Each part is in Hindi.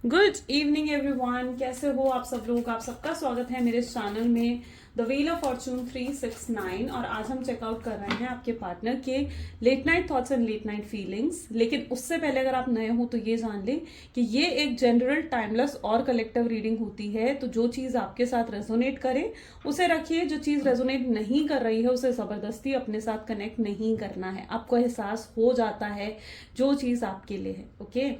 गुड इवनिंग एवरीवन, कैसे हो आप सब लोग। आप सबका स्वागत है मेरे चैनल में द व्हील ऑफ फॉर्चून 369। और आज हम चेकआउट कर रहे हैं आपके पार्टनर के late night thoughts and late night feelings. लेकिन उससे पहले अगर आप नए हो तो ये जान लें कि ये एक जनरल टाइमलेस और कलेक्टिव रीडिंग होती है। तो जो चीज़ आपके साथ रेजोनेट करे उसे रखिए, जो चीज़ रेजोनेट नहीं कर रही है उसे ज़बरदस्ती अपने साथ कनेक्ट नहीं करना है। आपको एहसास हो जाता है जो चीज़ आपके लिए है। ओके,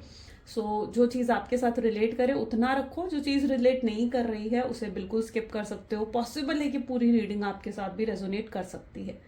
जो चीज़ आपके साथ रिलेट करे उतना रखो, जो चीज़ रिलेट नहीं कर रही है उसे बिल्कुल स्किप कर सकते हो। पॉसिबल है कि पूरी रीडिंग आपके साथ भी रेजोनेट कर सकती है।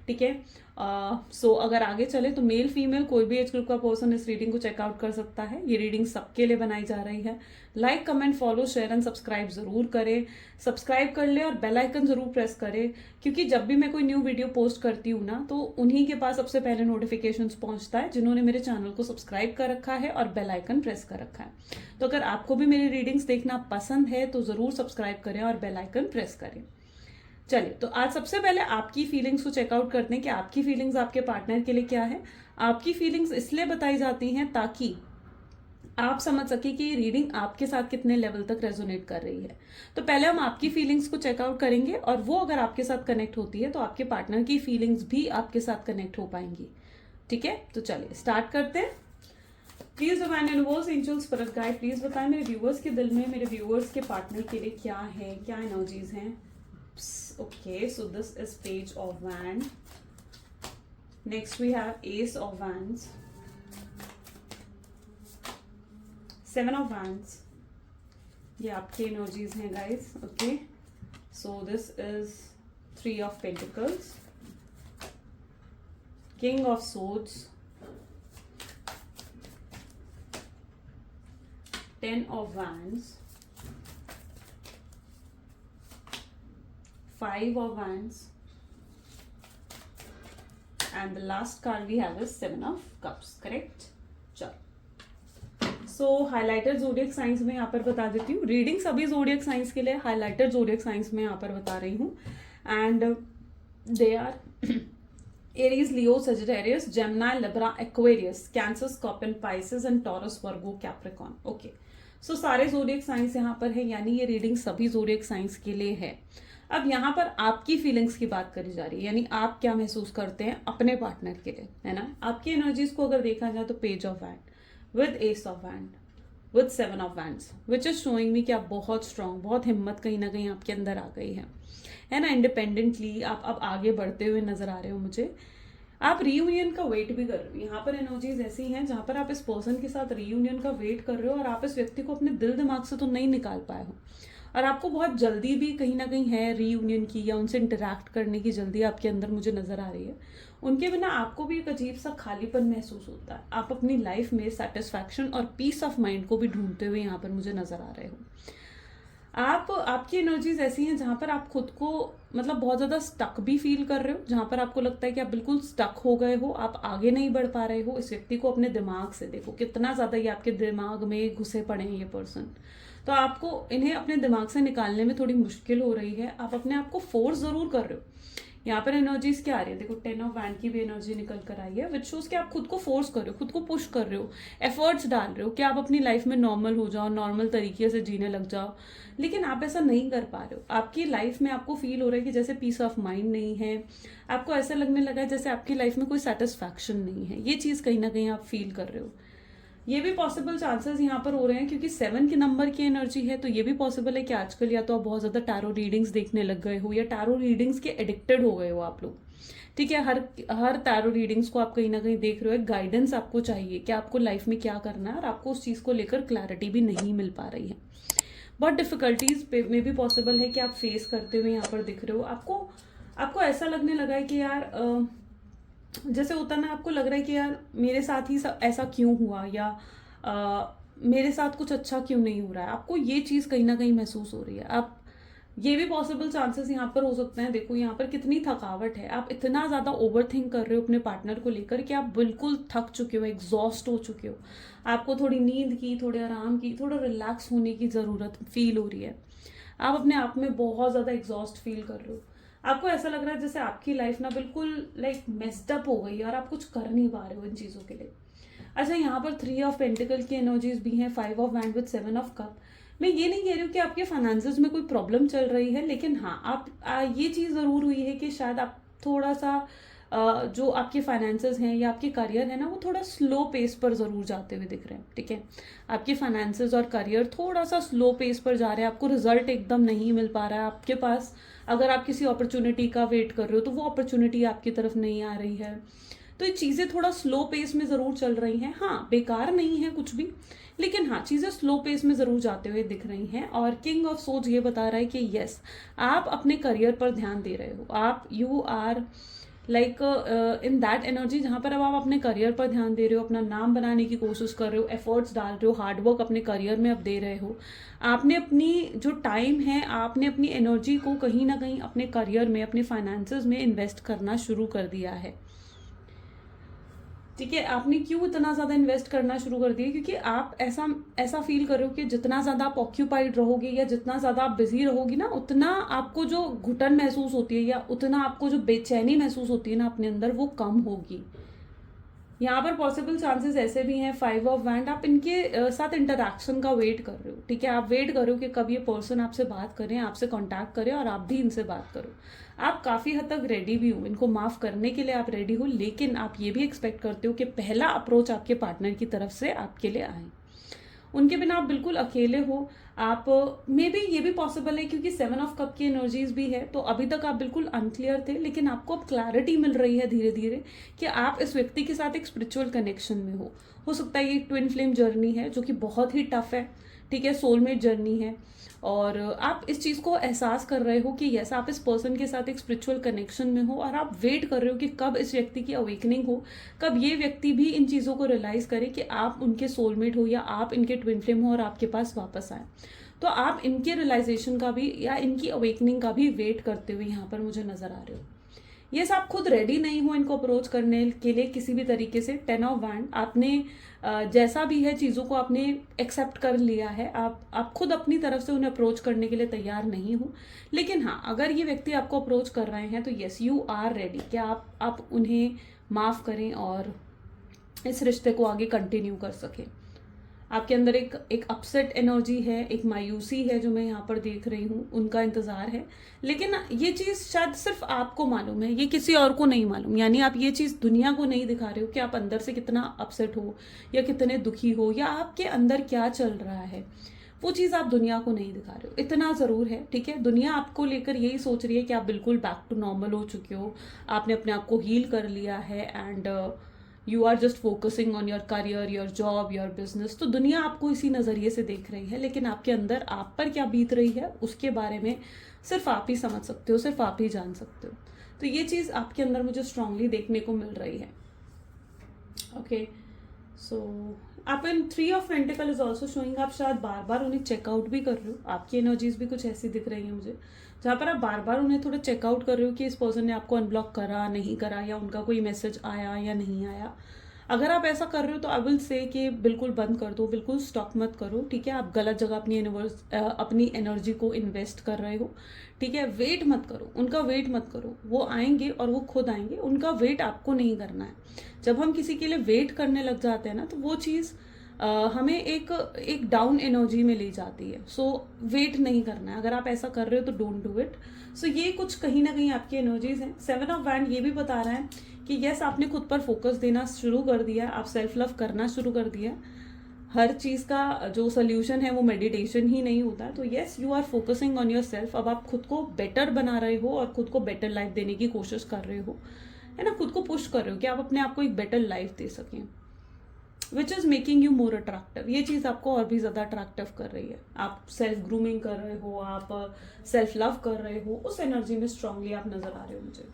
ठीक है। अगर आगे चले तो मेल फीमेल कोई भी एज ग्रुप का पर्सन इस रीडिंग को चेकआउट कर सकता है। ये रीडिंग सबके लिए बनाई जा रही है। Like, comment, follow, share and subscribe जरूर करें। सब्सक्राइब कर ले और बेल आइकन जरूर प्रेस करें, क्योंकि जब भी मैं कोई न्यू वीडियो पोस्ट करती हूँ ना तो उन्हीं के पास सबसे पहले नोटिफिकेशन पहुंचता है जिन्होंने मेरे चैनल को सब्सक्राइब कर रखा है और बेल आइकन प्रेस कर रखा है। तो अगर आपको भी मेरी रीडिंग्स देखना पसंद है तो जरूर सब्सक्राइब करें और बेल आइकन प्रेस करें। चलिए, तो आज सबसे पहले आपकी फीलिंग्स को चेकआउट करते हैं कि आपकी फीलिंग्स आपके पार्टनर के लिए क्या है। आपकी फीलिंग्स इसलिए बताई जाती हैं ताकि आप समझ सके कि ये रीडिंग आपके साथ कितने लेवल तक रेजोनेट कर रही है। तो पहले हम आपकी फीलिंग्स को चेकआउट करेंगे और वो अगर आपके साथ कनेक्ट होती है तो आपके पार्टनर की फीलिंग्स भी आपके साथ कनेक्ट हो पाएंगी। ठीक है, तो चलिए स्टार्ट करते हैं। Please divine universe, angels, spirit guide, please बताएं मेरे व्यूअर्स के दिल में, मेरे व्यूअर्स के पार्टनर के लिए क्या है, क्या एनर्जीज हैं। Okay, so this is page of wand. Next we have ace of wands, seven of wands. ये आपकी एनर्जीज हैं guys. Okay, so this is three of pentacles, king of swords, 10 of wands, 5 of wands, and the last card we have is 7 of cups. Correct? चलो, सो हाइलाइटर जोडियक साइंस में यहाँ पर बता देती हूँ। रीडिंग सभी जोडियक साइंस के लिए, हाइलाइटर जोडियक साइंस में यहाँ पर बता रही हूँ। And they are Aries, Leo, Sagittarius, Gemini, Libra, Aquarius, Cancer, Scorpion, Pisces and Taurus, Virgo, Capricorn. Okay, so सारे जोडियक साइंस यहाँ पर है, यानी ये रीडिंग सभी जोडियक साइंस के लिए है। अब यहाँ पर आपकी फीलिंग्स की बात करी जा रही है, यानी आप क्या महसूस करते हैं अपने पार्टनर के लिए, है ना। आपकी एनर्जीज को अगर देखा जाए तो page of wand with S of wand with 7 of wands, which is showing me कि आप बहुत स्ट्रांग, बहुत हिम्मत कहीं ना कहीं आपके अंदर आ गई है ना। इंडिपेंडेंटली आप अब आगे बढ़ते हुए नजर आ रहे हो मुझे। आप रीयूनियन का वेट भी कर रहे हो। यहाँ पर एनर्जीज ऐसी हैं जहां पर आप इस पर्सन के साथ रीयूनियन का वेट कर रहे हो और आप इस व्यक्ति को अपने दिल दिमाग से तो नहीं निकाल पाए हो, और आपको बहुत जल्दी भी कहीं ना कहीं है रीयूनियन की, या उनसे इंटरेक्ट करने की जल्दी आपके अंदर मुझे नजर आ रही है। उनके बिना आपको भी एक अजीब सा खालीपन महसूस होता है। आप अपनी लाइफ में सेटिस्फैक्शन और पीस ऑफ माइंड को भी ढूंढते हुए यहाँ पर मुझे नजर आ रहे हो। आपकी एनर्जीज ऐसी हैं जहां पर आप खुद को मतलब बहुत ज्यादा स्टक भी फील कर रहे हो, जहां पर आपको लगता है कि आप बिल्कुल स्टक हो गए हो, आप आगे नहीं बढ़ पा रहे हो। इस व्यक्ति को अपने दिमाग से देखो, कितना ज्यादा ये आपके दिमाग में घुसे पड़े हैं ये पर्सन। तो आपको इन्हें अपने दिमाग से निकालने में थोड़ी मुश्किल हो रही है। आप अपने आप को फोर्स जरूर कर रहे हो। यहाँ पर एनर्जीज क्या आ रही है, देखो 10 ऑफ वैंड की भी एनर्जी निकल कर आई है, विच शोज कि आप खुद को फोर्स कर रहे हो, खुद को पुश कर रहे हो, एफर्ट्स डाल रहे हो कि आप अपनी लाइफ में नॉर्मल हो जाओ, नॉर्मल तरीके से जीने लग जाओ। लेकिन आप ऐसा नहीं कर पा रहे हो। आपकी लाइफ में आपको फील हो रहा है कि जैसे पीस ऑफ माइंड नहीं है। आपको ऐसा लगने लगा है जैसे आपकी लाइफ में कोई सेटिस्फैक्शन नहीं है। ये चीज कहीं ना कहीं आप फील कर रहे हो। ये भी पॉसिबल चांसेस यहाँ पर हो रहे हैं क्योंकि 7 के नंबर की एनर्जी है, तो ये भी पॉसिबल है कि आजकल या तो आप बहुत ज्यादा टैरो रीडिंग्स देखने लग गए हो या टैरो रीडिंग्स के एडिक्टेड हो गए हो आप लोग। ठीक है, हर टैरो रीडिंग्स को आप कहीं ना कहीं देख रहे हो। एक गाइडेंस आपको चाहिए कि आपको लाइफ में क्या करना है, और आपको उस चीज को लेकर क्लैरिटी भी नहीं मिल पा रही है। बहुत डिफिकल्टीज में भी पॉसिबल है कि आप फेस करते हुए यहाँ पर दिख रहे हो। आपको ऐसा लगने लगा है कि यार जैसे होता ना, आपको लग रहा है कि यार मेरे साथ ही ऐसा क्यों हुआ, या मेरे साथ कुछ अच्छा क्यों नहीं हो रहा है। आपको ये चीज कहीं ना कहीं महसूस हो रही है। आप ये भी पॉसिबल चांसेस यहाँ पर हो सकते हैं। देखो यहाँ पर कितनी थकावट है, आप इतना ज्यादा ओवर थिंक कर रहे हो अपने पार्टनर को लेकर कि आप बिल्कुल थक चुके हो, एग्जॉस्ट हो चुके हो। आपको थोड़ी नींद की, थोड़े आराम की, थोड़ा रिलैक्स होने की जरूरत फील हो रही है। आप अपने आप में बहुत ज्यादा एग्जॉस्ट फील कर रहे हो। आपको ऐसा लग रहा है जैसे आपकी लाइफ ना बिल्कुल लाइक मेस्ड अप हो गई है और आप कुछ कर नहीं पा रहे हो इन चीजों के लिए। अच्छा, यहाँ पर 3 ऑफ पेंटिकल की एनर्जीज भी हैं, 5 of wand with 7 of cup. मैं ये नहीं कह रही हूँ कि आपके फाइनेंसेस में कोई प्रॉब्लम चल रही है, लेकिन हाँ आप ये चीज़ ज़रूर हुई है कि शायद आप थोड़ा सा जो आपके फाइनेंसेस हैं या आपके करियर है ना, वो थोड़ा स्लो पेस पर ज़रूर जाते हुए दिख रहे हैं। ठीक है, आपके फाइनेंसेस और करियर थोड़ा सा स्लो पेस पर जा रहे हैं, आपको रिजल्ट एकदम नहीं मिल पा रहा है आपके पास। अगर आप किसी अपॉर्चुनिटी का वेट कर रहे हो तो वो अपॉर्चुनिटी आपकी तरफ नहीं आ रही है। तो ये चीज़ें थोड़ा स्लो पेस में ज़रूर चल रही हैं। हाँ, बेकार नहीं है कुछ भी, लेकिन हाँ चीज़ें स्लो पेस में ज़रूर जाते हुए दिख रही हैं। और किंग ऑफ सोर्ड्स ये बता रहा है कि यस, आप अपने करियर पर ध्यान दे रहे हो। आप you are like in that energy जहाँ पर अब आप अपने करियर पर ध्यान दे रहे हो, अपना नाम बनाने की कोशिश कर रहे हो, एफर्ट्स डाल रहे हो, हार्डवर्क अपने करियर में अब दे रहे हो। आपने अपनी जो टाइम है, आपने अपनी एनर्जी को कहीं ना कहीं अपने करियर में, अपने फाइनेंसेस में इन्वेस्ट करना शुरू कर दिया है। ठीक है, आपने क्यों इतना ज़्यादा इन्वेस्ट करना शुरू कर दिया? क्योंकि आप ऐसा फील कर रहे हो कि जितना ज़्यादा आप ऑक्यूपाइड रहोगे या जितना ज़्यादा आप बिजी रहोगी ना, उतना आपको जो घुटन महसूस होती है या उतना आपको जो बेचैनी महसूस होती है ना अपने अंदर, वो कम होगी। यहाँ पर पॉसिबल चांसेस ऐसे भी हैं, 5 ऑफ वैंड, आप इनके साथ इंटरेक्शन का वेट कर रहे हो। ठीक है, आप वेट कर रहे हो कि कब ये पर्सन आपसे बात करें, आपसे कांटेक्ट करें और आप भी इनसे बात करो। आप काफ़ी हद तक रेडी भी हो, इनको माफ़ करने के लिए आप रेडी हो, लेकिन आप ये भी एक्सपेक्ट करते हो कि पहला अप्रोच आपके पार्टनर की तरफ से आपके लिए आए। उनके बिना आप बिल्कुल अकेले हो। आप मे बी ये भी पॉसिबल है क्योंकि 7 ऑफ कप की एनर्जीज भी है, तो अभी तक आप बिल्कुल अनक्लियर थे, लेकिन आपको अब क्लैरिटी मिल रही है धीरे धीरे कि आप इस व्यक्ति के साथ एक स्पिरिचुअल कनेक्शन में हो सकता है ये ट्विन फ्लेम जर्नी है जो कि बहुत ही टफ है। ठीक है, सोलमेट जर्नी है, और आप इस चीज़ को एहसास कर रहे हो कि यस, आप इस पर्सन के साथ एक स्पिरिचुअल कनेक्शन में हो, और आप वेट कर रहे हो कि कब इस व्यक्ति की अवेकनिंग हो, कब ये व्यक्ति भी इन चीज़ों को रियलाइज़ करे कि आप उनके सोलमेट हो या आप इनके ट्विन फ्लेम हो और आपके पास वापस आए। तो आप इनके रियलाइजेशन का भी या इनकी अवेकनिंग का भी वेट करते हुए यहाँ पर मुझे नज़र आ रहे हो। यस, आप खुद रेडी नहीं हो इनको अप्रोच करने के लिए किसी भी तरीके से। 10 ऑफ वैंड, आपने जैसा भी है चीज़ों को आपने एक्सेप्ट कर लिया है, आप खुद अपनी तरफ से उन्हें अप्रोच करने के लिए तैयार नहीं हो। लेकिन हाँ, अगर ये व्यक्ति आपको अप्रोच कर रहे हैं तो यस, यू आर रेडी कि आप उन्हें माफ़ करें और इस रिश्ते को आगे कंटिन्यू कर सकें। आपके अंदर एक अपसेट एनर्जी है, एक मायूसी है जो मैं यहाँ पर देख रही हूँ, उनका इंतज़ार है। लेकिन ये चीज़ शायद सिर्फ आपको मालूम है, ये किसी और को नहीं मालूम। यानी आप ये चीज़ दुनिया को नहीं दिखा रहे हो कि आप अंदर से कितना अपसेट हो या कितने दुखी हो या आपके अंदर क्या चल रहा है। वो चीज़ आप दुनिया को नहीं दिखा रहे हो, इतना ज़रूर है। ठीक है, दुनिया आपको लेकर यही सोच रही है कि आप बिल्कुल बैक टू नॉर्मल हो चुके हो, आपने अपने आप को हील कर लिया है, and you are just focusing on your career, your job, your business. तो दुनिया आपको इसी नज़रिए से देख रही है, लेकिन आपके अंदर आप पर क्या बीत रही है उसके बारे में सिर्फ आप ही समझ सकते हो, सिर्फ आप ही जान सकते हो। तो ये चीज़ आपके अंदर मुझे स्ट्रांगली देखने को मिल रही है। ओके, सो आप इन 3 of pentacle is also showing, आप शायद बार बार उन्हें चेकआउट भी कर रहे हो। आपकी एनर्जीज भी कुछ ऐसी दिख रही है मुझे, जहाँ पर आप बार बार उन्हें थोड़ा चेकआउट कर रहे हो कि इस पर्सन ने आपको अनब्लॉक करा, नहीं करा, या उनका कोई मैसेज आया या नहीं आया। अगर आप ऐसा कर रहे हो तो आई विल से कि बिल्कुल बंद कर दो, बिल्कुल स्टॉप मत करो। ठीक है, आप गलत जगह अपनी एनर्जी को इन्वेस्ट कर रहे हो। ठीक है, वेट मत करो, उनका वेट मत करो, वो आएंगे और वो खुद आएंगे, उनका वेट आपको नहीं करना है। जब हम किसी के लिए वेट करने लग जाते हैं ना, तो वो चीज़ हमें एक डाउन एनर्जी में ले जाती है। सो वेट नहीं करना है, अगर आप ऐसा कर रहे हो तो डोंट डू इट। सो ये कुछ कहीं ना कहीं आपकी एनर्जीज हैं। 7 ऑफ वैंड ये भी बता रहा है कि यस, आपने खुद पर फोकस देना शुरू कर दिया, आप सेल्फ लव करना शुरू कर दिया। हर चीज़ का जो सोल्यूशन है वो मेडिटेशन ही नहीं होता। तो yes, you are focusing on yourself. अब आप खुद को बेटर बना रहे हो और खुद को बेटर लाइफ देने की कोशिश कर रहे हो, है ना, खुद को पुश कर रहे हो कि आप अपने आप को एक बेटर लाइफ दे सकें, which is making you more attractive. ये चीज़ आपको और भी ज़्यादा अट्रैक्टिव कर रही है। आप सेल्फ ग्रूमिंग कर रहे हो, आप सेल्फ लव कर रहे हो, उस एनर्जी में स्ट्रांगली आप नजर आ रहे हो मुझे।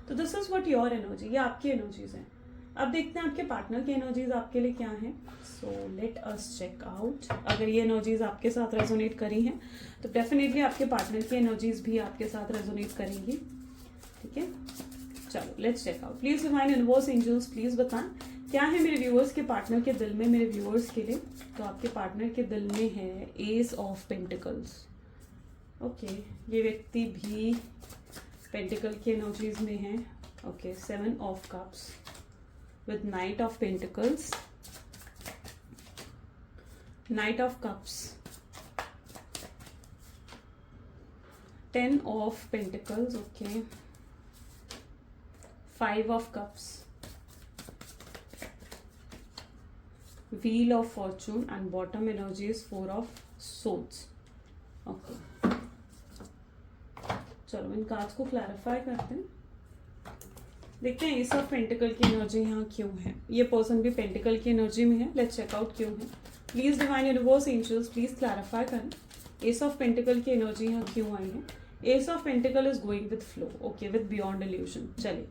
तो this is what your energy, ये आपकी एनर्जीज हैं। अब देखते हैं आपके पार्टनर की एनर्जीज आपके लिए क्या हैं। So let us check out. अगर ये एनर्जीज आपके साथ रेजोनेट करी हैं तो डेफिनेटली आपके पार्टनर की एनर्जीज भी आपके साथ रेजोनेट करेंगी। ठीक है, चलो let's check out. Please divine universe angels please बताएं क्या है मेरे व्यूअर्स के पार्टनर के दिल में, मेरे व्यूअर्स के लिए। तो आपके पार्टनर के दिल में है एस ऑफ पेंटिकल्स। ओके, ये व्यक्ति भी पेंटिकल की एनर्जीज में है। Okay, 7 of cups with night of pentacles Knight of Cups, 10 of Pentacles, okay, 5 of Cups, Wheel of Fortune, and bottom energy is 4 of Swords. Okay, चलो इन कार्ड्स को क्लैरिफाई करते हैं, देखते हैं एस ऑफ पेंटिकल की एनर्जी यहाँ क्यों है, ये पर्सन भी पेंटिकल की एनर्जी में है, लेट्स चेक आउट क्यों है। Please divine universe angels please clarify करें एस ऑफ पेंटिकल की एनर्जी यहाँ क्यों आई है। Ace of pentacle is going with flow, okay, with beyond illusion. चलिए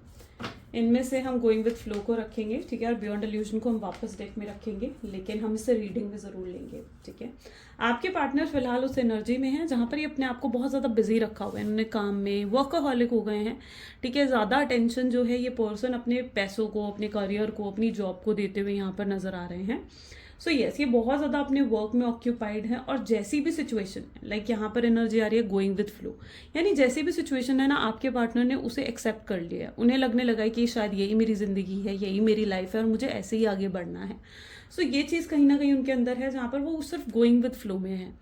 इनमें से हम गोइंग विद फ्लो को रखेंगे, ठीक है, और बियॉन्ड इल्यूजन को हम वापस डेक में रखेंगे, लेकिन हम इसे रीडिंग में जरूर लेंगे, ठीक है। आपके पार्टनर फिलहाल उस एनर्जी में है जहां पर ये अपने आप को बहुत ज़्यादा बिजी रखा हुआ है, इन्होंने काम में वर्कaholic हो गए हैं, ठीक है। ज़्यादा अटेंशन जो है ये पर्सन अपने पैसों को, अपने करियर को, अपनी जॉब को देते हुए यहाँ पर नजर आ रहे हैं। सो यस, ये बहुत ज़्यादा अपने वर्क में ऑक्यूपाइड है, और जैसी भी सिचुएशन है, लाइक यहाँ पर एनर्जी आ रही है गोइंग विद फ्लो, यानी जैसी भी सिचुएशन है ना, आपके पार्टनर ने उसे एक्सेप्ट कर लिया, उन्हें लगने लगा है कि शायद यही मेरी ज़िंदगी है, यही मेरी लाइफ है, और मुझे ऐसे ही आगे बढ़ना है। सो ये चीज़ कहीं ना कहीं उनके अंदर है, जहाँ पर वो सिर्फ गोइंग विद फ्लो में है।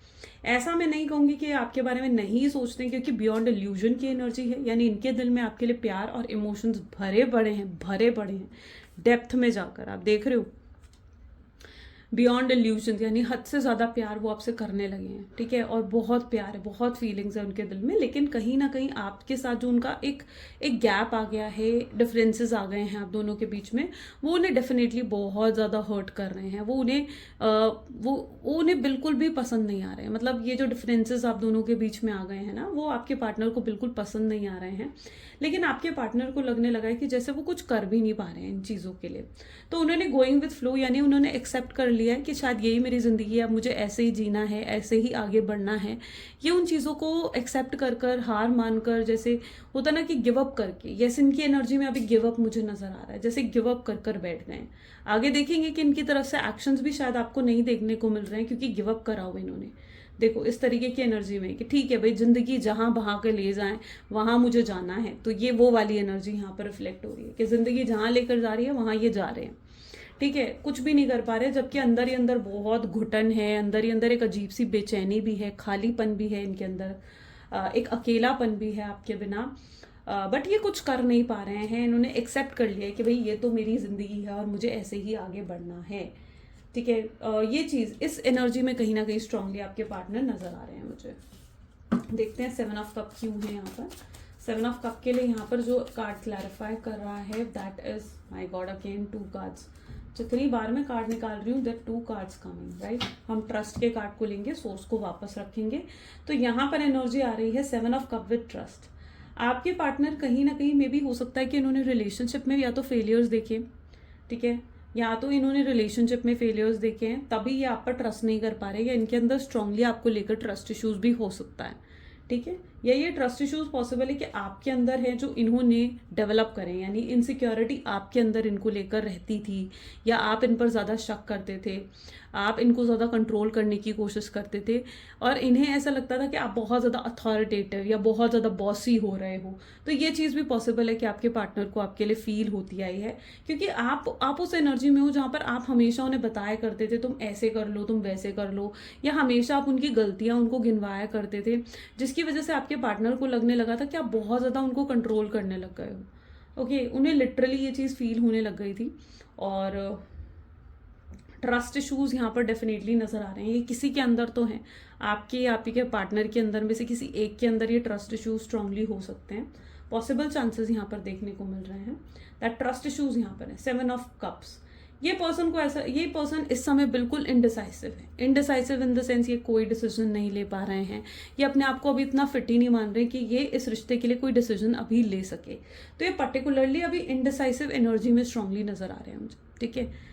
ऐसा मैं नहीं कहूँगी कि आपके बारे में नहीं सोचते, क्योंकि बियॉन्ड इल्यूजन की एनर्जी है, यानी इनके दिल में आपके लिए प्यार और इमोशंस भरे पड़े हैं डेप्थ में जाकर। आप देख रहे हो बियॉन्ड इल्यूजन, यानी हद से ज़्यादा प्यार वो आपसे करने लगे हैं, ठीक है, और बहुत प्यार है, बहुत फीलिंग्स है उनके दिल में, लेकिन कहीं ना कहीं आपके साथ जो उनका एक गैप आ गया है, डिफरेंसेस आ गए हैं आप दोनों के बीच में, वो उन्हें डेफिनेटली बहुत ज़्यादा हर्ट कर रहे हैं, वो उन्हें बिल्कुल भी पसंद नहीं आ रहे हैं। मतलब ये जो डिफरेंसेस आप दोनों के बीच में आ गए हैं ना, वो आपके पार्टनर को बिल्कुल पसंद नहीं आ रहे हैं, लेकिन आपके पार्टनर को लगने लगा है कि जैसे वो कुछ कर भी नहीं पा रहे हैं इन चीज़ों के लिए। तो उन्होंने गोइंग विद फ्लो, यानी उन्होंने एक्सेप्ट कर लिया है कि शायद यही मेरी ज़िंदगी है, अब मुझे ऐसे ही जीना है, ऐसे ही आगे बढ़ना है। ये उन चीज़ों को एक्सेप्ट कर हार मानकर, जैसे होता ना कि गिव अप करके, जैसे इनकी एनर्जी में अभी गिव अप मुझे नज़र आ रहा है, जैसे गिव अप कर बैठ गए। आगे देखेंगे कि इनकी तरफ से एक्शंस भी शायद आपको नहीं देखने को मिल रहे हैं, क्योंकि गिव अप करा हुआ इन्होंने। देखो इस तरीके की एनर्जी में कि ठीक है भाई, जिंदगी जहां बहा के ले जाए वहां मुझे जाना है, तो ये वो वाली एनर्जी यहाँ पर रिफ्लेक्ट हो रही है कि जिंदगी जहां लेकर जा रही है वहां ये जा रहे हैं, ठीक है, कुछ भी नहीं कर पा रहे, जबकि अंदर ही अंदर बहुत घुटन है, अंदर ही अंदर एक अजीब सी बेचैनी भी है, खालीपन भी है इनके अंदर, एक अकेलापन भी है आपके बिना, बट ये कुछ कर नहीं पा रहे हैं। इन्होंने एक्सेप्ट कर लिया है कि भाई ये तो मेरी जिंदगी है और मुझे ऐसे ही आगे बढ़ना है, ठीक है। ये चीज़ इस एनर्जी में कहीं ना कहीं स्ट्रांगली आपके पार्टनर नजर आ रहे हैं मुझे। देखते हैं 7 ऑफ कप क्यों है यहाँ पर। 7 ऑफ कप के लिए यहाँ पर जो कार्ड क्लैरिफाई कर रहा है, that is my God again 2 cards. जितनी बार मैं कार्ड निकाल रही हूँ, दैट 2 कार्ड्स कमिंग, राइट। हम ट्रस्ट के कार्ड को लेंगे, सोर्स को वापस रखेंगे। तो यहाँ पर एनर्जी आ रही है 7 ऑफ कप विद ट्रस्ट। आपके पार्टनर कहीं ना कहीं मे भी हो सकता है कि इन्होंने रिलेशनशिप में या तो फेलियर्स देखे, ठीक है, या तो इन्होंने रिलेशनशिप में फेलियर्स देखे हैं, तभी ये आप पर ट्रस्ट नहीं कर पा रहे, या इनके अंदर स्ट्रांगली आपको लेकर ट्रस्ट इश्यूज भी हो सकता है, ठीक है। या ये ट्रस्ट इश्यूज पॉसिबल है कि आपके अंदर है जो इन्होंने डेवलप करें, यानी इनसिक्योरिटी आपके अंदर इनको लेकर रहती थी, या आप इन पर ज़्यादा शक करते थे, आप इनको ज़्यादा कंट्रोल करने की कोशिश करते थे, और इन्हें ऐसा लगता था कि आप बहुत ज़्यादा अथॉरिटेटिव या बहुत ज़्यादा बॉसी हो रहे हो। तो ये चीज़ भी पॉसिबल है कि आपके पार्टनर को आपके लिए फील होती आई है, क्योंकि आप उस एनर्जी में हो जहाँ पर आप हमेशा उन्हें बताया करते थे तुम ऐसे कर लो, तुम वैसे कर लो, या हमेशा आप उनकी गलतियाँ उनको गिनवाया करते थे, जिसकी वजह से आपके पार्टनर को लगने लगा था कि आप बहुत ज़्यादा उनको कंट्रोल करने लग गए हो। ओके, उन्हें लिटरली ये चीज़ फील होने लग गई थी, और ट्रस्ट इशूज़ यहाँ पर डेफिनेटली नज़र आ रहे हैं। ये किसी के अंदर तो हैं, आपके के पार्टनर के अंदर में से किसी एक के अंदर ये ट्रस्ट इशूज स्ट्रांगली हो सकते हैं। पॉसिबल चांसेस यहाँ पर देखने को मिल रहे हैं दैट ट्रस्ट इशूज यहाँ पर है। 7 ऑफ कप्स, ये पर्सन इस समय बिल्कुल इनडिसाइसिव है। इनडिसाइसिव इन द सेंस ये कोई डिसीजन नहीं ले पा रहे हैं, ये अपने आप को अभी इतना फिट ही नहीं मान रहे कि ये इस रिश्ते के लिए कोई डिसीजन अभी ले सके। तो ये पर्टिकुलरली अभी इनडिसाइसिव एनर्जी में स्ट्रांगली नजर आ रहे हैं मुझे, ठीक है।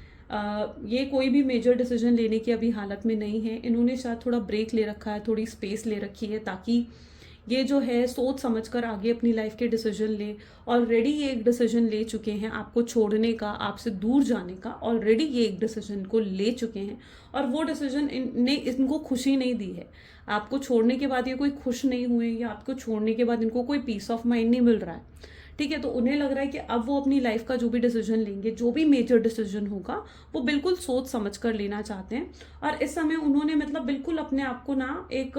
ये कोई भी मेजर डिसीजन लेने की अभी हालत में नहीं है। इन्होंने शायद थोड़ा ब्रेक ले रखा है, थोड़ी स्पेस ले रखी है, ताकि ये जो है सोच समझकर आगे अपनी लाइफ के डिसीजन ले। ऑलरेडी ये एक डिसीजन ले चुके हैं आपको छोड़ने का, आपसे दूर जाने का, ऑलरेडी ये एक डिसीजन को ले चुके हैं, और वो डिसीजन ने इनको खुशी नहीं दी है। आपको छोड़ने के बाद ये कोई खुश नहीं हुए, या आपको छोड़ने के बाद इनको कोई पीस ऑफ माइंड नहीं मिल रहा है, ठीक है। तो उन्हें लग रहा है कि अब वो अपनी लाइफ का जो भी डिसीजन लेंगे, जो भी मेजर डिसीजन होगा, वो बिल्कुल सोच समझ कर लेना चाहते हैं। और इस समय उन्होंने मतलब बिल्कुल अपने आप को ना एक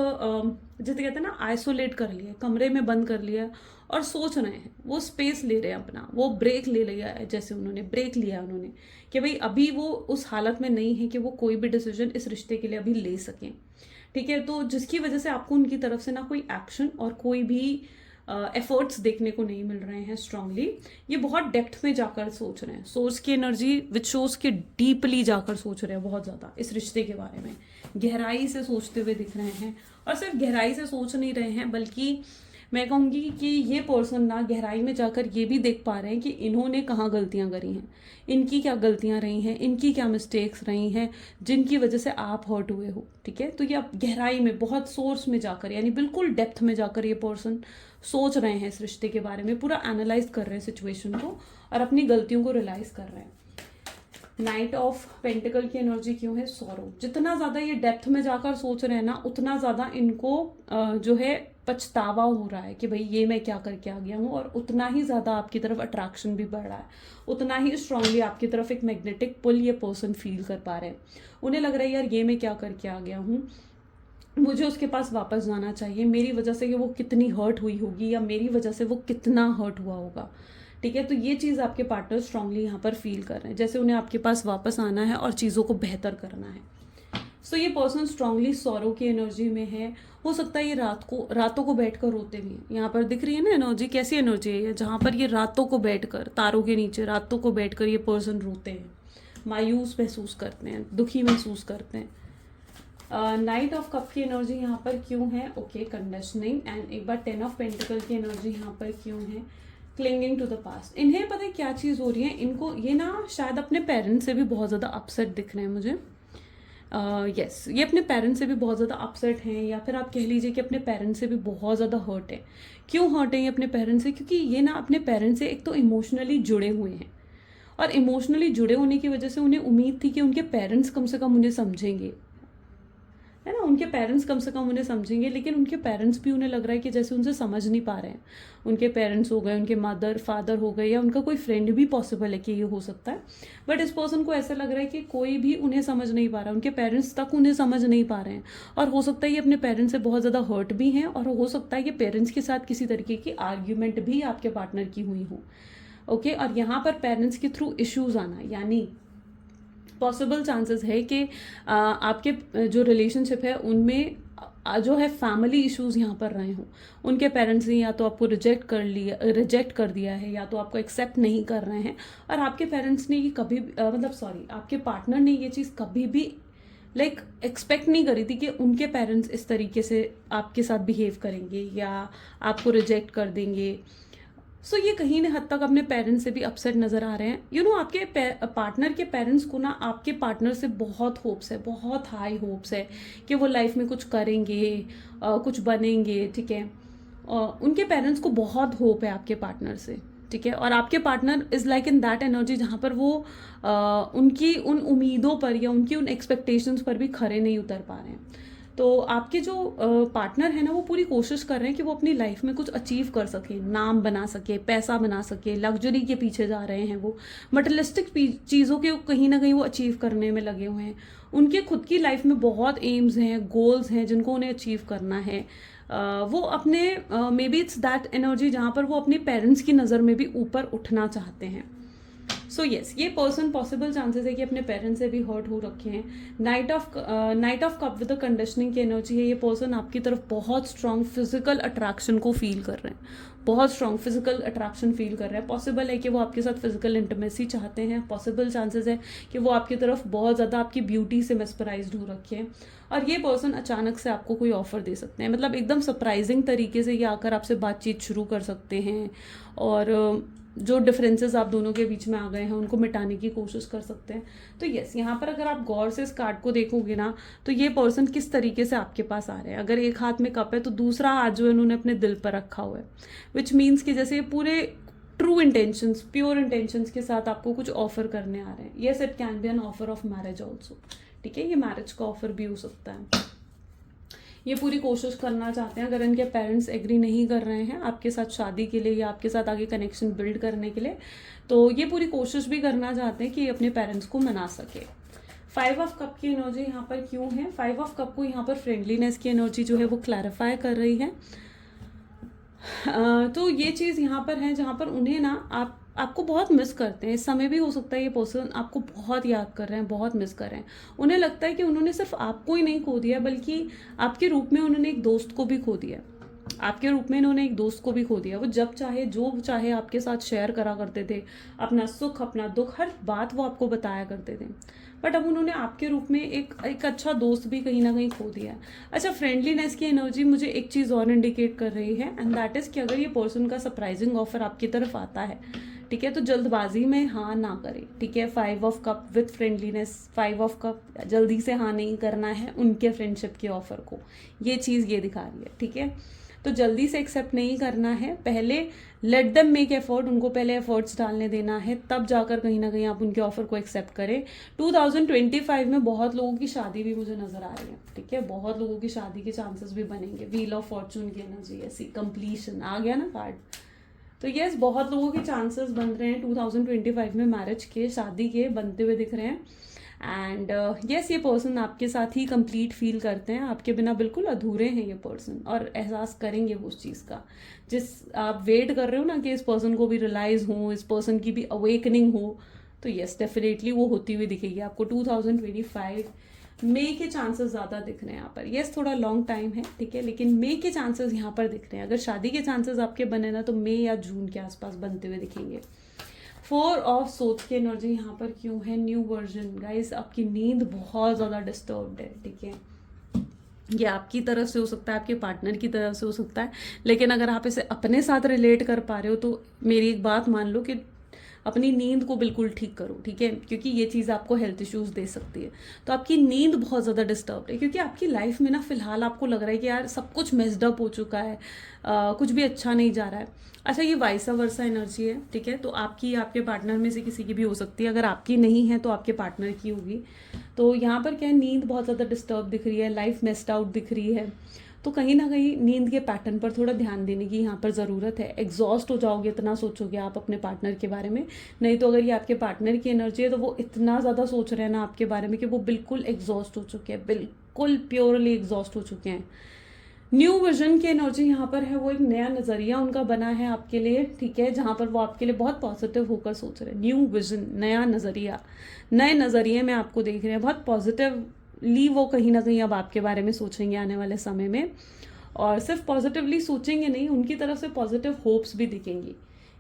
जैसे कहते हैं ना आइसोलेट कर लिया, कमरे में बंद कर लिया और सोच रहे हैं, वो स्पेस ले रहे हैं अपना, वो ब्रेक ले लिया है, जैसे उन्होंने ब्रेक लिया उन्होंने कि भाई अभी वो उस हालत में नहीं है कि वो कोई भी डिसीजन इस रिश्ते के लिए अभी ले सकें। ठीक है। तो जिसकी वजह से आपको उनकी तरफ से ना कोई एक्शन और कोई भी एफर्ट्स देखने को नहीं मिल रहे हैं स्ट्रांगली। ये बहुत डेप्थ में जाकर सोच रहे हैं, सोर्स की एनर्जी विच शोज के डीपली जाकर सोच रहे हैं बहुत ज़्यादा इस रिश्ते के बारे में, गहराई से सोचते हुए दिख रहे हैं। और सिर्फ गहराई से सोच नहीं रहे हैं, बल्कि मैं कहूँगी कि ये पर्सन ना गहराई में जाकर ये भी देख पा रहे हैं कि इन्होंने कहाँ गलतियाँ करी हैं, इनकी क्या गलतियाँ रही हैं, इनकी क्या मिस्टेक्स रही हैं जिनकी वजह से आप हर्ट हुए हो। ठीक है। तो ये आप गहराई में बहुत सोर्स में जाकर, यानी बिल्कुल डेप्थ में जाकर ये पर्सन सोच रहे हैं इस रिश्ते के बारे में, पूरा एनालाइज कर रहे हैं सिचुएशन को और अपनी गलतियों को रियलाइज कर रहे हैं। नाइट ऑफ पेंटिकल की एनर्जी क्यों है? सॉरो। जितना ज़्यादा ये डेप्थ में जाकर सोच रहे हैं ना, उतना ज़्यादा इनको जो है पछतावा हो रहा है कि भाई ये मैं क्या करके आ गया हूँ, और उतना ही ज़्यादा आपकी तरफ अट्रैक्शन भी बढ़ रहा है, उतना ही स्ट्रांगली आपकी तरफ एक मैग्नेटिक पुल ये पर्सन फील कर पा रहे हैं। उन्हें लग रहा है यार ये मैं क्या करके आ गया हूँ, मुझे उसके पास वापस जाना चाहिए, मेरी वजह से कि वो कितनी हर्ट हुई होगी या मेरी वजह से वो कितना हर्ट हुआ होगा। ठीक है। तो ये चीज़ आपके पार्टनर स्ट्रांगली यहाँ पर फील कर रहे हैं, जैसे उन्हें आपके पास वापस आना है और चीज़ों को बेहतर करना है। सो ये पर्सन स्ट्रांगली सॉरो की एनर्जी में है। हो सकता है ये रातों को बैठकर रोते भी हैं। यहाँ पर दिख रही है ना एनर्जी, कैसी एनर्जी है ये, जहाँ पर ये रातों को बैठकर तारों के नीचे रातों को बैठकर ये पर्सन रोते हैं, मायूस महसूस करते हैं, दुखी महसूस करते हैं। नाइट ऑफ कप की एनर्जी यहाँ पर क्यों है? Okay, conditioning. एंड एक बार 10 ऑफ पेंटिकल की एनर्जी यहाँ पर क्यों है? Clinging to the past. इन्हें पता है क्या चीज़ हो रही है, इनको ये ना शायद अपने पेरेंट्स से भी बहुत ज़्यादा अपसेट दिख रहे हैं मुझे। यस, ये अपने पेरेंट्स से भी बहुत ज़्यादा अपसेट हैं, या फिर आप कह लीजिए कि अपने पेरेंट्स से भी बहुत ज़्यादा हर्ट है। क्यों हर्ट है ये अपने पेरेंट्स से? क्योंकि ये ना अपने पेरेंट्स से एक तो इमोशनली जुड़े हुए हैं, और इमोशनली जुड़े होने की वजह से उन्हें उम्मीद थी कि उनके पेरेंट्स कम से कम उन्हें समझेंगे, है ना, उनके पेरेंट्स कम से कम उन्हें समझेंगे। लेकिन उनके पेरेंट्स भी उन्हें लग रहा है कि जैसे उनसे समझ नहीं पा रहे हैं। उनके पेरेंट्स हो गए, उनके मदर फादर हो गए, या उनका कोई फ्रेंड भी पॉसिबल है कि ये हो सकता है। बट इस पर्सन को ऐसा लग रहा है कि कोई भी उन्हें समझ नहीं पा रहा, उनके पेरेंट्स तक उन्हें समझ नहीं पा रहे हैं। और हो सकता है ये अपने पेरेंट्स से बहुत ज़्यादा हर्ट भी हैं, और हो सकता है कि पेरेंट्स के साथ किसी तरीके की आर्ग्यूमेंट भी आपके पार्टनर की हुई हो। ओके। और यहाँ पर पेरेंट्स के थ्रू इश्यूज आना, यानी पॉसिबल चांसेस है कि आपके जो रिलेशनशिप है उनमें जो है फैमिली इश्यूज यहाँ पर रहे हों। उनके पेरेंट्स ने या तो आपको रिजेक्ट कर दिया है, या तो आपको एक्सेप्ट नहीं कर रहे हैं। और आपके पेरेंट्स ने ये कभी आपके पार्टनर ने ये चीज़ कभी भी एक्सपेक्ट नहीं करी थी कि उनके पेरेंट्स इस तरीके से आपके साथ बिहेव करेंगे या आपको रिजेक्ट कर देंगे। सो ये कहीं न हद तक अपने पेरेंट्स से भी अपसेट नज़र आ रहे हैं। आपके पार्टनर के पेरेंट्स को ना आपके पार्टनर से बहुत होप्स है, बहुत हाई होप्स है कि वो लाइफ में कुछ करेंगे, कुछ बनेंगे। ठीक है। उनके पेरेंट्स को बहुत होप है आपके पार्टनर से। ठीक है। और आपके partner is like in that energy जहाँ पर वो उनकी उन उम्मीदों पर या उनकी उन एक्सपेक्टेशंस पर भी खरे नहीं उतर पा रहे हैं। तो आपके जो पार्टनर है ना, वो पूरी कोशिश कर रहे हैं कि वो अपनी लाइफ में कुछ अचीव कर सके, नाम बना सके, पैसा बना सके, लग्जरी के पीछे जा रहे हैं, वो मटेरियलिस्टिक चीज़ों के कहीं ना कहीं वो अचीव करने में लगे हुए हैं। उनके खुद की लाइफ में बहुत एम्स हैं, गोल्स हैं जिनको उन्हें अचीव करना है। वो अपने may be it's that energy जहाँ पर वो अपने पेरेंट्स की नज़र में भी ऊपर उठना चाहते हैं। सो यस, ये पर्सन पॉसिबल चांसेस है कि अपने पेरेंट्स से भी हर्ट हो रखे हैं। Knight of cup with the conditioning की एनर्जी है। ये पर्सन आपकी तरफ बहुत स्ट्रॉन्ग फिजिकल अट्रैक्शन को फील कर रहे हैं, बहुत स्ट्रॉन्ग फिजिकल अट्रैक्शन फील कर रहे हैं। पॉसिबल है कि वो आपके साथ फिजिकल इंटीमेसी चाहते हैं। पॉसिबल चांसेस है कि वो आपकी तरफ बहुत ज़्यादा आपकी ब्यूटी से मेस्पराइज्ड हो रखे हैं। और ये पर्सन अचानक से आपको कोई ऑफर दे सकते हैं, मतलब एकदम सरप्राइजिंग तरीके से ये आकर आपसे बातचीत शुरू कर सकते हैं, और जो डिफरेंसेस आप दोनों के बीच में आ गए हैं उनको मिटाने की कोशिश कर सकते हैं। तो यस, यहाँ पर अगर आप गौर से इस कार्ड को देखोगे ना, तो ये पर्सन किस तरीके से आपके पास आ रहे हैं। अगर एक हाथ में कप है तो दूसरा हाथ जो है उन्होंने अपने दिल पर रखा हुआ है, विच मीन्स कि जैसे ये पूरे ट्रू इंटेंशंस, प्योर इंटेंशंस के साथ आपको कुछ ऑफर करने आ रहे हैं। Yes, it can be an offer of marriage also. ठीक है, ये मैरिज का ऑफर भी हो सकता है। ये पूरी कोशिश करना चाहते हैं। अगर इनके पेरेंट्स एग्री नहीं कर रहे हैं आपके साथ शादी के लिए या आपके साथ आगे कनेक्शन बिल्ड करने के लिए, तो ये पूरी कोशिश भी करना चाहते हैं कि अपने पेरेंट्स को मना सके। 5 ऑफ कप की एनर्जी यहाँ पर क्यों है? 5 ऑफ कप को यहाँ पर फ्रेंडलीनेस की एनर्जी जो है वो क्लैरिफाई कर रही है। तो ये चीज़ यहाँ पर है जहाँ पर उन्हें ना आपको बहुत मिस करते हैं। इस समय भी हो सकता है ये पर्सन आपको बहुत याद कर रहे हैं, बहुत मिस कर रहे हैं। उन्हें लगता है कि उन्होंने सिर्फ आपको ही नहीं खो दिया बल्कि आपके रूप में उन्होंने एक दोस्त को भी खो दिया। आपके रूप में इन्होंने एक दोस्त को भी खो दिया। वो जब चाहे जो चाहे आपके साथ शेयर करा करते थे, अपना सुख अपना दुख हर बात वो आपको बताया करते थे। बट अब उन्होंने आपके रूप में एक अच्छा दोस्त भी कहीं ना कहीं खो दिया। अच्छा, फ्रेंडलीनेस की एनर्जी मुझे एक चीज़ और इंडिकेट कर रही है एंड दैट इज़ कि अगर ये पर्सन का सरप्राइजिंग ऑफर आपकी तरफ आता है, ठीक है, तो जल्दबाजी में हाँ ना करें। ठीक है, 5 of cup with friendliness, 5 of cup जल्दी से हाँ नहीं करना है उनके फ्रेंडशिप के ऑफर को, ये चीज़ ये दिखा रही है। ठीक है, तो जल्दी से एक्सेप्ट नहीं करना है, पहले लेट देम मेक एफर्ट, उनको पहले एफर्ट्स डालने देना है, तब जाकर कहीं ना कहीं आप उनके ऑफर को एक्सेप्ट करें। 2025 में बहुत लोगों की शादी भी मुझे नजर आ रही है। ठीक है, बहुत लोगों की शादी के चांसेस भी बनेंगे। व्हील ऑफ फॉर्चून की एनर्जी, ऐसी कंप्लीशन आ गया ना कार्ड। तो यस, बहुत लोगों के चांसेस बन रहे हैं 2025 में, मैरिज के, शादी के बनते हुए दिख रहे हैं। एंड यस, ये पर्सन आपके साथ ही कंप्लीट फील करते हैं, आपके बिना बिल्कुल अधूरे हैं ये पर्सन, और एहसास करेंगे वो उस चीज़ का जिस आप वेट कर रहे हो ना कि इस पर्सन को भी रियलाइज हो, इस पर्सन की भी अवेकनिंग हो। तो यस, डेफिनेटली वो होती हुई दिखेगी आपको 2025 मई के चांसेस ज़्यादा दिख रहे हैं यहाँ पर। यस, थोड़ा लॉन्ग टाइम है, ठीक है, लेकिन मई के चांसेस यहाँ पर दिख रहे हैं। अगर शादी के चांसेस आपके बने ना तो मई या जून के आसपास बनते हुए दिखेंगे। 4 ऑफ सोच की एनर्जी यहाँ पर क्यों है? New version. गाइस, आपकी नींद बहुत ज़्यादा डिस्टर्ब्ड है। ठीक है, ये आपकी तरफ से हो सकता है, आपके पार्टनर की तरफ से हो सकता है, लेकिन अगर आप इसे अपने साथ रिलेट कर पा रहे हो तो मेरी एक बात मान लो कि अपनी नींद को बिल्कुल ठीक करो। ठीक है, क्योंकि ये चीज़ आपको हेल्थ इश्यूज दे सकती है। तो आपकी नींद बहुत ज़्यादा डिस्टर्ब है क्योंकि आपकी लाइफ में ना फिलहाल आपको लग रहा है कि यार सब कुछ मेस्ड अप हो चुका है, कुछ भी अच्छा नहीं जा रहा है। अच्छा, ये वाइसा वर्सा एनर्जी है। ठीक है, तो आपकी आपके पार्टनर में से किसी की भी हो सकती है। अगर आपकी नहीं है तो आपके पार्टनर की होगी। तो यहाँ पर क्या है, नींद बहुत ज़्यादा डिस्टर्ब दिख रही है, लाइफ मेस्ड आउट दिख रही है। तो कहीं ना कहीं नींद के पैटर्न पर थोड़ा ध्यान देने की यहाँ पर ज़रूरत है। एग्जॉस्ट हो जाओगे इतना सोचोगे आप अपने पार्टनर के बारे में। नहीं तो अगर ये आपके पार्टनर की एनर्जी है तो वो इतना ज़्यादा सोच रहे हैं ना आपके बारे में कि वो बिल्कुल एग्जॉस्ट हो चुके हैं, बिल्कुल प्योरली एग्जॉस्ट हो चुके हैं। न्यू विजन की एनर्जी यहाँ पर है, वो एक नया नज़रिया उनका बना है आपके लिए। ठीक है, जहाँ पर वो आपके लिए बहुत पॉजिटिव होकर सोच रहे हैं। न्यू विजन, नया नज़रिया, नए नज़रिए में आपको देख रहे हैं, बहुत पॉजिटिवली वो कहीं ना कहीं अब आपके बारे में सोचेंगे आने वाले समय में। और सिर्फ पॉजिटिवली सोचेंगे नहीं, उनकी तरफ से पॉजिटिव होप्स भी दिखेंगी।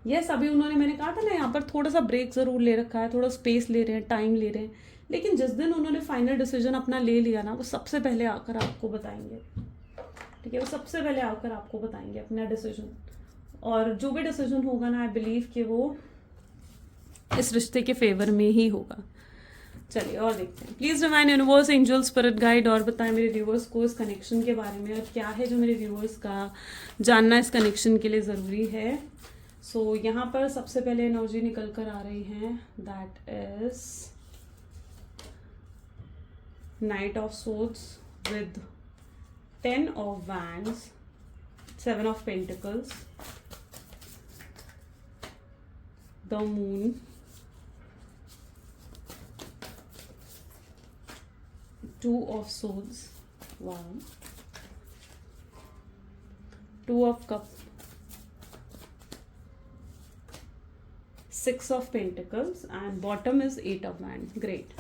यस, अभी उन्होंने, मैंने कहा था ना, यहाँ पर थोड़ा सा ब्रेक ज़रूर ले रखा है, थोड़ा स्पेस ले रहे हैं, टाइम ले रहे हैं, लेकिन जिस दिन उन्होंने फाइनल डिसीजन अपना ले लिया ना, वो सबसे पहले आकर आपको बताएंगे। ठीक है, वो सबसे पहले आकर आपको बताएंगे अपना डिसीजन। और जो भी डिसीजन होगा ना, आई बिलीव कि वो इस रिश्ते के फेवर में ही होगा। चलिए और देखते हैं। Please divine universe, angel, spirit guide और बताएं मेरे व्यूअर्स को इस कनेक्शन के बारे में, और क्या है जो मेरे व्यूअर्स का जानना इस कनेक्शन के लिए ज़रूरी है। सो यहाँ पर सबसे पहले एनर्जी निकल कर आ रही है, that is night of swords with 10 of wands, 7 of pentacles, the moon, 2 of swords, wow, 2 of cups, 6 of pentacles and bottom is 8 of wands. Great.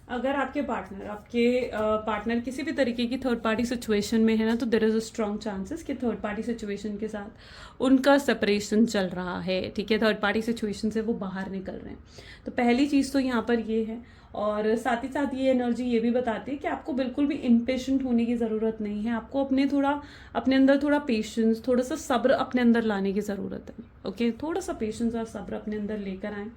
अगर आपके पार्टनर किसी भी तरीके की थर्ड पार्टी सिचुएशन में है ना, तो there is a strong chances कि थर्ड पार्टी सिचुएशन के साथ उनका सेपरेशन चल रहा है। ठीक है, थर्ड पार्टी सिचुएशन से वो बाहर निकल रहे हैं। तो पहली चीज़ तो यहाँ पर ये है, और साथ ही साथ ये एनर्जी ये भी बताती है कि आपको बिल्कुल भी इम्पेशेंट होने की ज़रूरत नहीं है। आपको अपने अंदर थोड़ा पेशेंस, थोड़ा सा सब्र अपने अंदर लाने की ज़रूरत है। ओके, थोड़ा सा पेशेंस और सब्र अपने अंदर लेकर आएँ।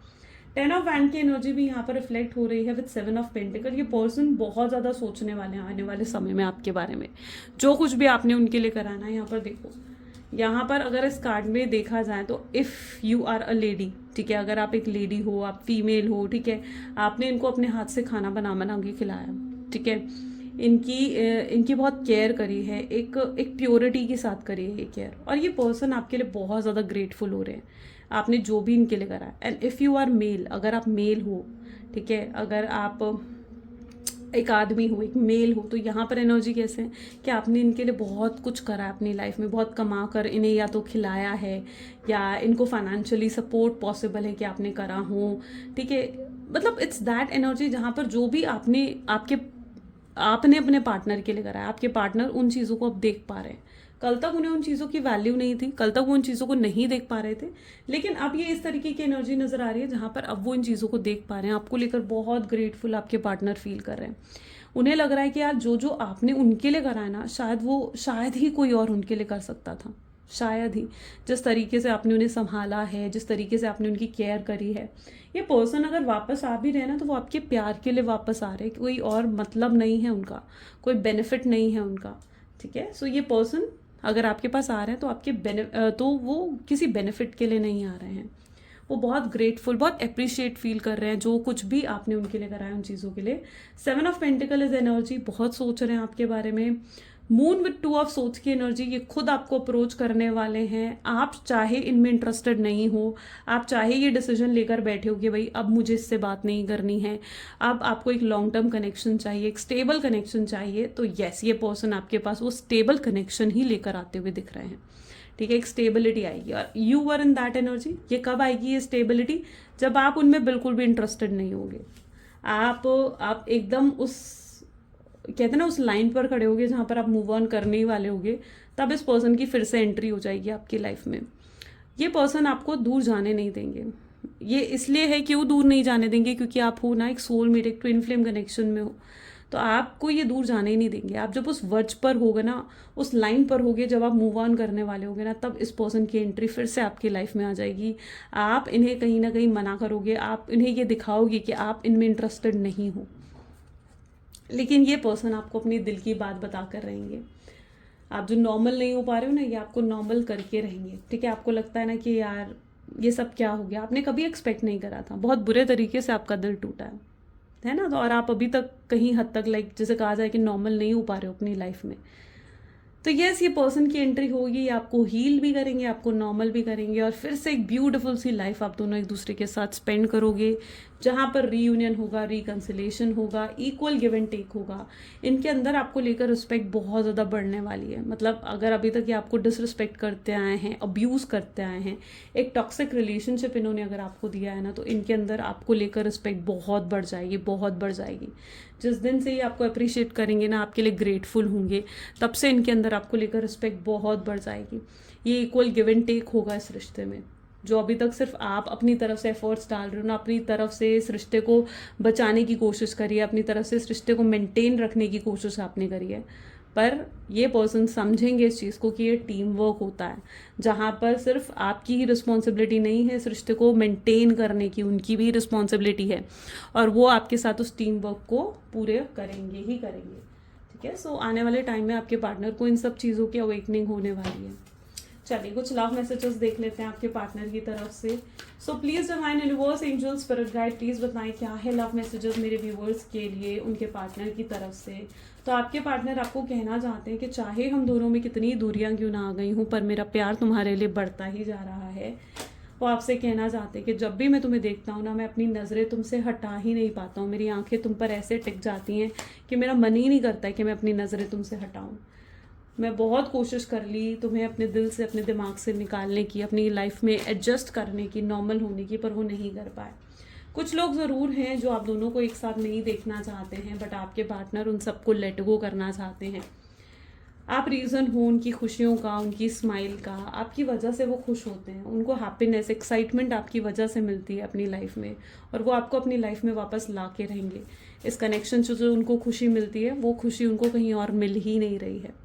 10 ऑफ वैंड की एनर्जी भी यहाँ पर रिफ्लेक्ट हो रही है विद 7 ऑफ पेंटिकल। ये पर्सन बहुत ज़्यादा सोचने वाले हैं आने वाले समय में आपके बारे में, जो कुछ भी आपने उनके लिए कराना है। यहाँ पर देखो, यहाँ पर अगर इस कार्ड में देखा जाए तो if you are a lady, ठीक है, अगर आप एक लेडी हो, आप फीमेल हो, ठीक है, आपने इनको अपने हाथ से खाना बना के खिलाया, ठीक है, इनकी बहुत केयर करी है, एक प्योरिटी के साथ करी है ये केयर, और ये पर्सन आपके लिए बहुत ज़्यादा ग्रेटफुल हो रहे हैं आपने जो भी इनके लिए करा है। And if you are male, अगर आप मेल हो, ठीक है, अगर आप एक आदमी हो, एक मेल हो, तो यहाँ पर एनर्जी कैसे है कि आपने इनके लिए बहुत कुछ करा है अपनी लाइफ में, बहुत कमा कर इन्हें या तो खिलाया है या इनको फाइनेंशियली सपोर्ट पॉसिबल है कि आपने करा हो, ठीक है। मतलब इट्स दैट एनर्जी जहाँ पर जो भी आपने अपने पार्टनर के लिए करा है, आपके पार्टनर उन चीज़ों को अब देख पा रहे हैं। कल तक उन्हें उन चीज़ों की वैल्यू नहीं थी, कल तक वो उन चीज़ों को नहीं देख पा रहे थे, लेकिन अब ये इस तरीके की एनर्जी नज़र आ रही है जहाँ पर अब वो इन चीज़ों को देख पा रहे हैं। आपको लेकर बहुत ग्रेटफुल आपके पार्टनर फील कर रहे हैं। उन्हें लग रहा है कि यार जो जो आपने उनके लिए करा है ना, शायद ही कोई और उनके लिए कर सकता था, शायद ही। जिस तरीके से आपने उन्हें संभाला है, जिस तरीके से आपने उनकी केयर करी है, ये पर्सन अगर वापस आ भी रहे ना तो वो आपके प्यार के लिए वापस आ रहे हैं, कोई और मतलब नहीं है उनका, कोई बेनिफिट नहीं है उनका, ठीक है। सो ये पर्सन अगर आपके पास आ रहे हैं तो तो वो किसी बेनिफिट के लिए नहीं आ रहे हैं, वो बहुत ग्रेटफुल, बहुत अप्रिशिएट फील कर रहे हैं जो कुछ भी आपने उनके लिए कराया, उन चीज़ों के लिए। 7 ऑफ पेंटिकल इज एनर्जी, बहुत सोच रहे हैं आपके बारे में। मून विद 2 ऑफ सोच की एनर्जी, ये खुद आपको अप्रोच करने वाले हैं। आप चाहे इनमें इंटरेस्टेड नहीं हो, आप चाहे ये डिसीजन लेकर बैठे हो कि भाई अब मुझे इससे बात नहीं करनी है, अब आपको एक लॉन्ग टर्म कनेक्शन चाहिए, एक स्टेबल कनेक्शन चाहिए, तो यस, ये पर्सन आपके पास वो स्टेबल कनेक्शन ही लेकर आते हुए दिख रहे हैं, ठीक है। एक स्टेबिलिटी आएगी और you were in that energy. ये कब आएगी ये स्टेबिलिटी? जब आप उनमें बिल्कुल भी इंटरेस्टेड नहीं होगे, आप एकदम उस, कहते हैं ना, उस लाइन पर खड़े होगे जहाँ पर आप मूव ऑन करने ही वाले होगे, तब इस पर्सन की फिर से एंट्री हो जाएगी आपकी लाइफ में। ये पर्सन आपको दूर जाने नहीं देंगे। ये इसलिए है, क्यों दूर नहीं जाने देंगे, क्योंकि आप हो ना एक सोलमेट, एक ट्विन फ्लेम कनेक्शन में हो, तो आपको ये दूर जाने ही नहीं देंगे। आप जब उस वर्ज पर होगे ना, उस लाइन पर होगे, जब आप मूव ऑन करने वाले होगे ना, तब इस पर्सन की एंट्री फिर से आपकी लाइफ में आ जाएगी। आप इन्हें कहीं ना कहीं मना करोगे, आप इन्हें ये दिखाओगे कि आप इनमें इंटरेस्टेड नहीं हो, लेकिन ये पर्सन आपको अपनी दिल की बात बता कर रहेंगे। आप जो नॉर्मल नहीं हो पा रहे हो ना, ये आपको नॉर्मल करके रहेंगे, ठीक है। आपको लगता है ना कि यार ये सब क्या हो गया, आपने कभी एक्सपेक्ट नहीं करा था, बहुत बुरे तरीके से आपका दिल टूटा है ना, तो और आप अभी तक कहीं हद तक जैसे कहा जाए कि नॉर्मल नहीं हो पा रहे हो अपनी लाइफ में, तो यस, ये पर्सन की एंट्री होगी, आपको हील भी करेंगे, आपको नॉर्मल भी करेंगे, और फिर से एक ब्यूटीफुल सी लाइफ आप दोनों एक दूसरे के साथ स्पेंड करोगे, जहाँ पर रीयूनियन होगा, रिकन्सिलेशन होगा, इक्वल गिव एंड टेक होगा। इनके अंदर आपको लेकर रिस्पेक्ट बहुत ज़्यादा बढ़ने वाली है। मतलब अगर अभी तक ये आपको डिसरिस्पेक्ट करते आए हैं, अब्यूज़ करते आए हैं, एक टॉक्सिक रिलेशनशिप इन्होंने अगर आपको दिया है ना, तो इनके अंदर आपको लेकर रिस्पेक्ट बहुत बढ़ जाएगी, बहुत बढ़ जाएगी। जिस दिन से ये आपको अप्रिशिएट करेंगे ना, आपके लिए ग्रेटफुल होंगे, तब से इनके अंदर आपको लेकर रिस्पेक्ट बहुत बढ़ जाएगी। ये इक्वल गिव एंड टेक होगा इस रिश्ते में। जो अभी तक सिर्फ आप अपनी तरफ से एफर्ट्स डाल रहे हो ना, अपनी तरफ से इस रिश्ते को बचाने की कोशिश करी है, अपनी तरफ से इस रिश्ते को मेंटेन रखने की कोशिश आपने करी है, पर ये पर्सन समझेंगे इस चीज़ को कि ये टीम वर्क होता है, जहाँ पर सिर्फ आपकी ही रिस्पॉन्सिबिलिटी नहीं है इस रिश्ते को मेंटेन करने की, उनकी भी रिस्पॉन्सिबिलिटी है, और वो आपके साथ उस टीम वर्क को पूरे करेंगे ही करेंगे, ठीक है। सो आने वाले टाइम में आपके पार्टनर को इन सब चीज़ों की अवेकनिंग होने वाली है। चलिए कुछ लव मैसेजेस देख लेते हैं आपके पार्टनर की तरफ से। So please divine universe, angel, spirit guide, please बताएं क्या है लव मैसेजेस मेरे व्यूवर्स के लिए उनके पार्टनर की तरफ से। तो आपके पार्टनर आपको कहना चाहते हैं कि चाहे हम दोनों में कितनी दूरियां क्यों ना आ गई हूँ, पर मेरा प्यार तुम्हारे लिए बढ़ता ही जा रहा है। वो आपसे कहना चाहते हैं कि जब भी मैं तुम्हें देखता हूँ ना, मैं अपनी नज़रें तुमसे हटा ही नहीं पाता हूँ, मेरी आंखें तुम पर ऐसे टिक जाती हैं कि मेरा मन ही नहीं करता है कि मैं अपनी नज़रें तुमसे हटाऊँ। मैं बहुत कोशिश कर ली तुम्हें अपने दिल से, अपने दिमाग से निकालने की, अपनी लाइफ में एडजस्ट करने की, नॉर्मल होने की, पर वो नहीं कर पाए। कुछ लोग ज़रूर हैं जो आप दोनों को एक साथ नहीं देखना चाहते हैं, बट आपके पार्टनर उन सबको लेट गो करना चाहते हैं। आप रीज़न हो उनकी खुशियों का, उनकी स्माइल का, आपकी वजह से वो खुश होते हैं, उनको हैप्पीनेस, एक्साइटमेंट आपकी वजह से मिलती है अपनी लाइफ में, और वो आपको अपनी लाइफ में वापस ला के रहेंगे। इस कनेक्शन से जो उनको खुशी मिलती है, वो खुशी उनको कहीं और मिल ही नहीं रही है।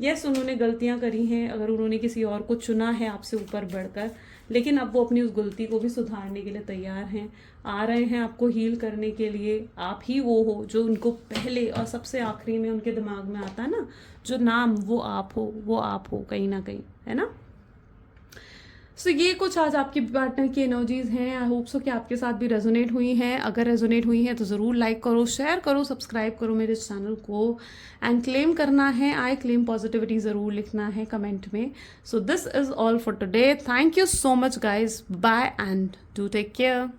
यस, उन्होंने गलतियां करी हैं, अगर उन्होंने किसी और को चुना है आपसे ऊपर बढ़कर, लेकिन अब वो अपनी उस गलती को भी सुधारने के लिए तैयार हैं, आ रहे हैं आपको हील करने के लिए। आप ही वो हो जो उनको पहले और सबसे आखिरी में उनके दिमाग में आता है ना, जो नाम, वो आप हो, वो आप हो कहीं ना कहीं, है ना। सो ये कुछ आज आपके पार्टनर की एनर्जीज हैं। आई होप सो कि आपके साथ भी रेजोनेट हुई हैं। अगर रेजोनेट हुई हैं तो ज़रूर लाइक करो, शेयर करो, सब्सक्राइब करो मेरे चैनल को। एंड क्लेम करना है, आई क्लेम पॉजिटिविटी ज़रूर लिखना है कमेंट में। So this is all for today. Thank you so much guys, bye and do take care.